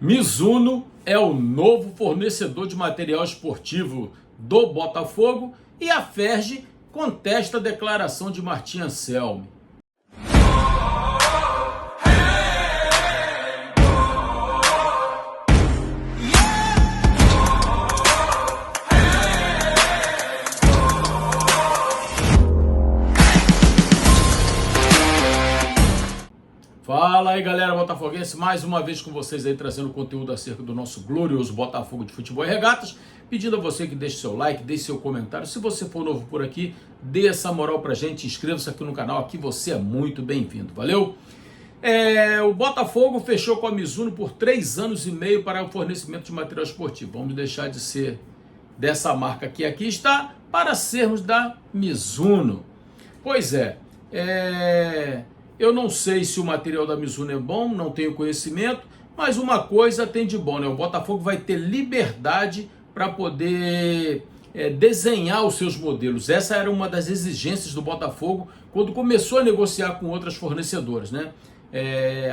Mizuno é o novo fornecedor de material esportivo do Botafogo e a Ferge contesta a declaração de Martim Anselmi. Fala aí, galera botafoguense, mais uma vez com vocês aí trazendo conteúdo acerca do nosso glorioso Botafogo de Futebol e Regatas, pedindo a você que deixe seu like, deixe seu comentário. Se você for novo por aqui, dê essa moral pra gente, inscreva-se aqui no canal, aqui você é muito bem-vindo, valeu? O Botafogo fechou com a Mizuno por 3 anos e meio para o fornecimento de material esportivo. Vamos deixar de ser dessa marca que aqui está para sermos da Mizuno. Pois eu não sei se o material da Mizuno é bom, não tenho conhecimento, mas uma coisa tem de bom, né? O Botafogo vai ter liberdade para poder desenhar os seus modelos. Essa era uma das exigências do Botafogo quando começou a negociar com outras fornecedoras, né?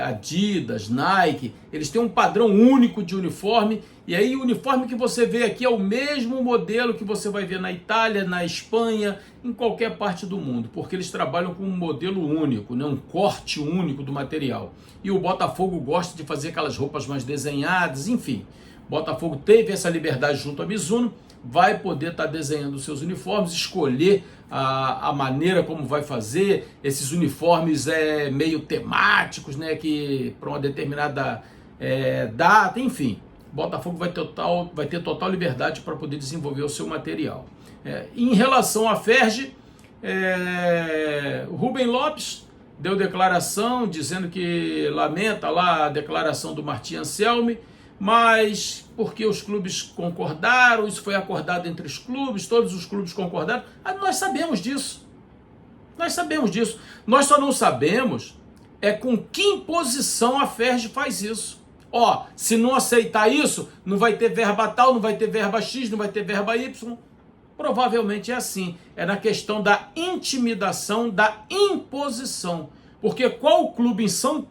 Adidas, Nike, eles têm um padrão único de uniforme, e aí o uniforme que você vê aqui é o mesmo modelo que você vai ver na Itália, na Espanha, em qualquer parte do mundo, porque eles trabalham com um modelo único, né? Um corte único do material. E o Botafogo gosta de fazer aquelas roupas mais desenhadas, enfim. O Botafogo teve essa liberdade junto à Mizuno, vai poder estar desenhando os seus uniformes, escolher a maneira como vai fazer esses uniformes meio temáticos, né, que para uma determinada data, enfim. O Botafogo vai ter total liberdade para poder desenvolver o seu material. Em relação à Ferge, Rubem Lopes deu declaração dizendo que lamenta lá a declaração do Martim Anselmi, mas porque os clubes concordaram, isso foi acordado entre os clubes, todos os clubes concordaram. Nós sabemos disso. Nós sabemos disso. Nós só não sabemos com que imposição a Ferge faz isso. Se não aceitar isso, não vai ter verba tal, não vai ter verba X, não vai ter verba Y. Provavelmente é assim. É na questão da intimidação, da imposição. Porque qual clube em sã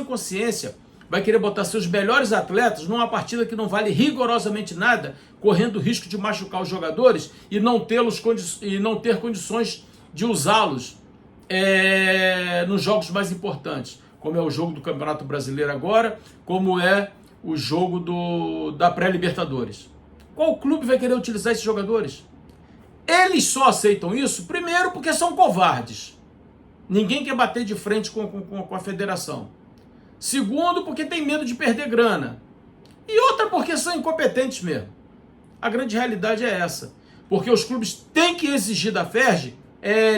consciência vai querer botar seus melhores atletas numa partida que não vale rigorosamente nada, correndo o risco de machucar os jogadores e não ter condições de usá-los nos jogos mais importantes, como é o jogo do Campeonato Brasileiro agora, como é o jogo da pré-Libertadores. Qual clube vai querer utilizar esses jogadores? Eles só aceitam isso, primeiro, porque são covardes. Ninguém quer bater de frente com a federação. Segundo, porque tem medo de perder grana. E outra, porque são incompetentes mesmo. A grande realidade é essa. Porque os clubes têm que exigir da Ferge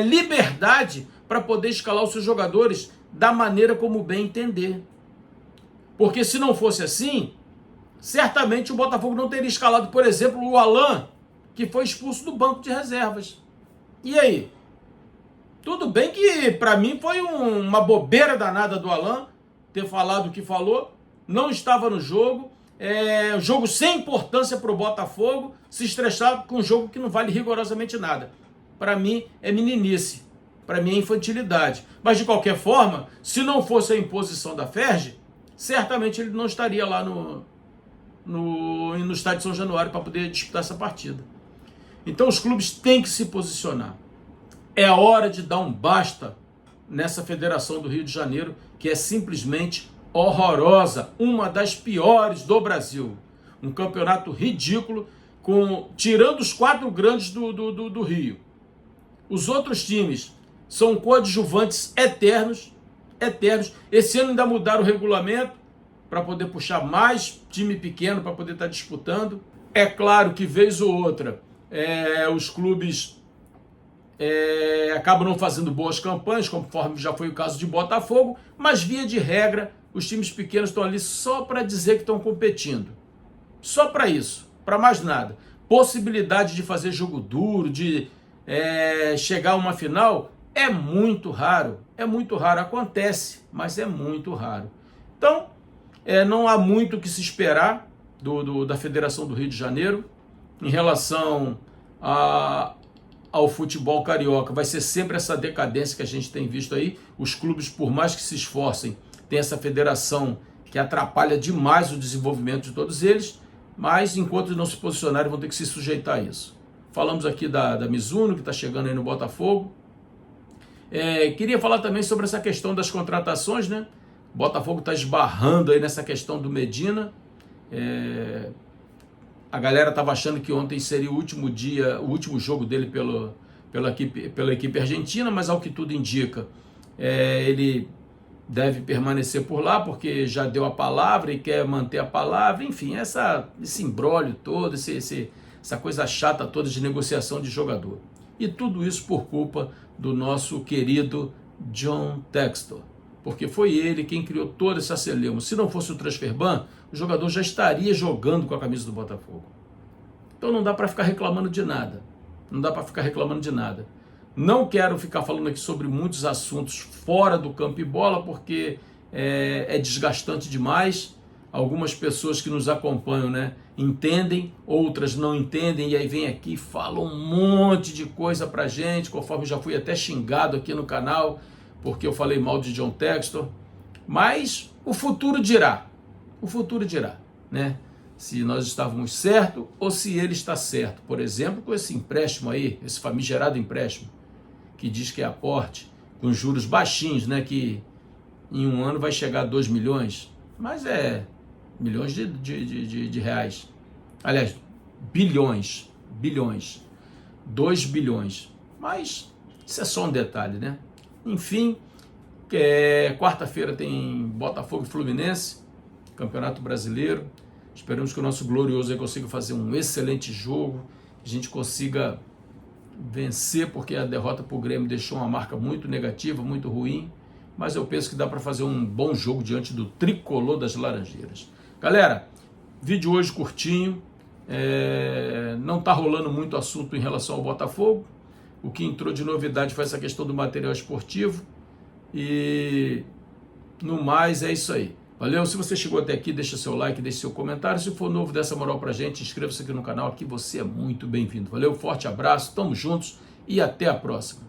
liberdade para poder escalar os seus jogadores da maneira como bem entender. Porque se não fosse assim, certamente o Botafogo não teria escalado, por exemplo, o Alan, que foi expulso do banco de reservas. E aí? Tudo bem que para mim foi uma bobeira danada do Alan ter falado o que falou, não estava no jogo, jogo sem importância para o Botafogo, se estressar com um jogo que não vale rigorosamente nada. Para mim é meninice, para mim é infantilidade. Mas de qualquer forma, se não fosse a imposição da Ferge, certamente ele não estaria lá no estádio de São Januário para poder disputar essa partida. Então os clubes têm que se posicionar. É a hora de dar um basta nessa Federação do Rio de Janeiro, que é simplesmente horrorosa, uma das piores do Brasil. Um campeonato ridículo, tirando os 4 grandes do Rio. Os outros times são coadjuvantes eternos. Esse ano ainda mudaram o regulamento para poder puxar mais time pequeno para poder estar disputando. É claro que vez ou outra os clubes acabam não fazendo boas campanhas, conforme já foi o caso de Botafogo, mas via de regra, os times pequenos estão ali só para dizer que estão competindo. Só para isso, para mais nada. Possibilidade de fazer jogo duro, de chegar a uma final, é muito raro. Acontece, mas é muito raro. Então, não há muito o que se esperar da Federação do Rio de Janeiro em relação ao futebol carioca. Vai ser sempre essa decadência que a gente tem visto aí. Os clubes, por mais que se esforcem, tem essa federação que atrapalha demais o desenvolvimento de todos eles, mas enquanto não se posicionarem vão ter que se sujeitar a isso. Falamos aqui da Mizuno, que está chegando aí no Botafogo. Queria falar também sobre essa questão das contratações, né? O Botafogo está esbarrando aí nessa questão do Medina. A galera estava achando que ontem seria o último jogo dele pela equipe argentina, mas ao que tudo indica, ele deve permanecer por lá, porque já deu a palavra e quer manter a palavra. Enfim, esse imbróglio todo, essa coisa chata toda de negociação de jogador. E tudo isso por culpa do nosso querido John Textor, porque foi ele quem criou todo esse celeuma. Se não fosse o transfer ban, o jogador já estaria jogando com a camisa do Botafogo. Então não dá para ficar reclamando de nada. Não quero ficar falando aqui sobre muitos assuntos fora do campo e bola, porque é desgastante demais. Algumas pessoas que nos acompanham, né, entendem, outras não entendem, e aí vem aqui e falam um monte de coisa pra gente, conforme já fui até xingado aqui no canal, porque eu falei mal de John Textor. Mas o futuro dirá, né? Se nós estávamos certos ou se ele está certo. Por exemplo, com esse empréstimo aí, esse famigerado empréstimo, que diz que é aporte, com juros baixinhos, né? Que em um ano vai chegar a 2 milhões, mas milhões de reais. Aliás, bilhões, 2 bilhões. Mas isso é só um detalhe, né? Enfim, quarta-feira tem Botafogo e Fluminense, Campeonato Brasileiro. Esperamos que o nosso glorioso aí consiga fazer um excelente jogo, a gente consiga vencer, porque a derrota para o Grêmio deixou uma marca muito negativa, muito ruim, mas eu penso que dá para fazer um bom jogo diante do tricolor das Laranjeiras. Galera, vídeo hoje curtinho, não está rolando muito assunto em relação ao Botafogo. O que entrou de novidade foi essa questão do material esportivo, e no mais é isso aí. Valeu? Se você chegou até aqui, deixa seu like, deixa seu comentário. Se for novo, dê essa moral pra gente, inscreva-se aqui no canal, aqui você é muito bem-vindo. Valeu, forte abraço, tamo juntos e até a próxima.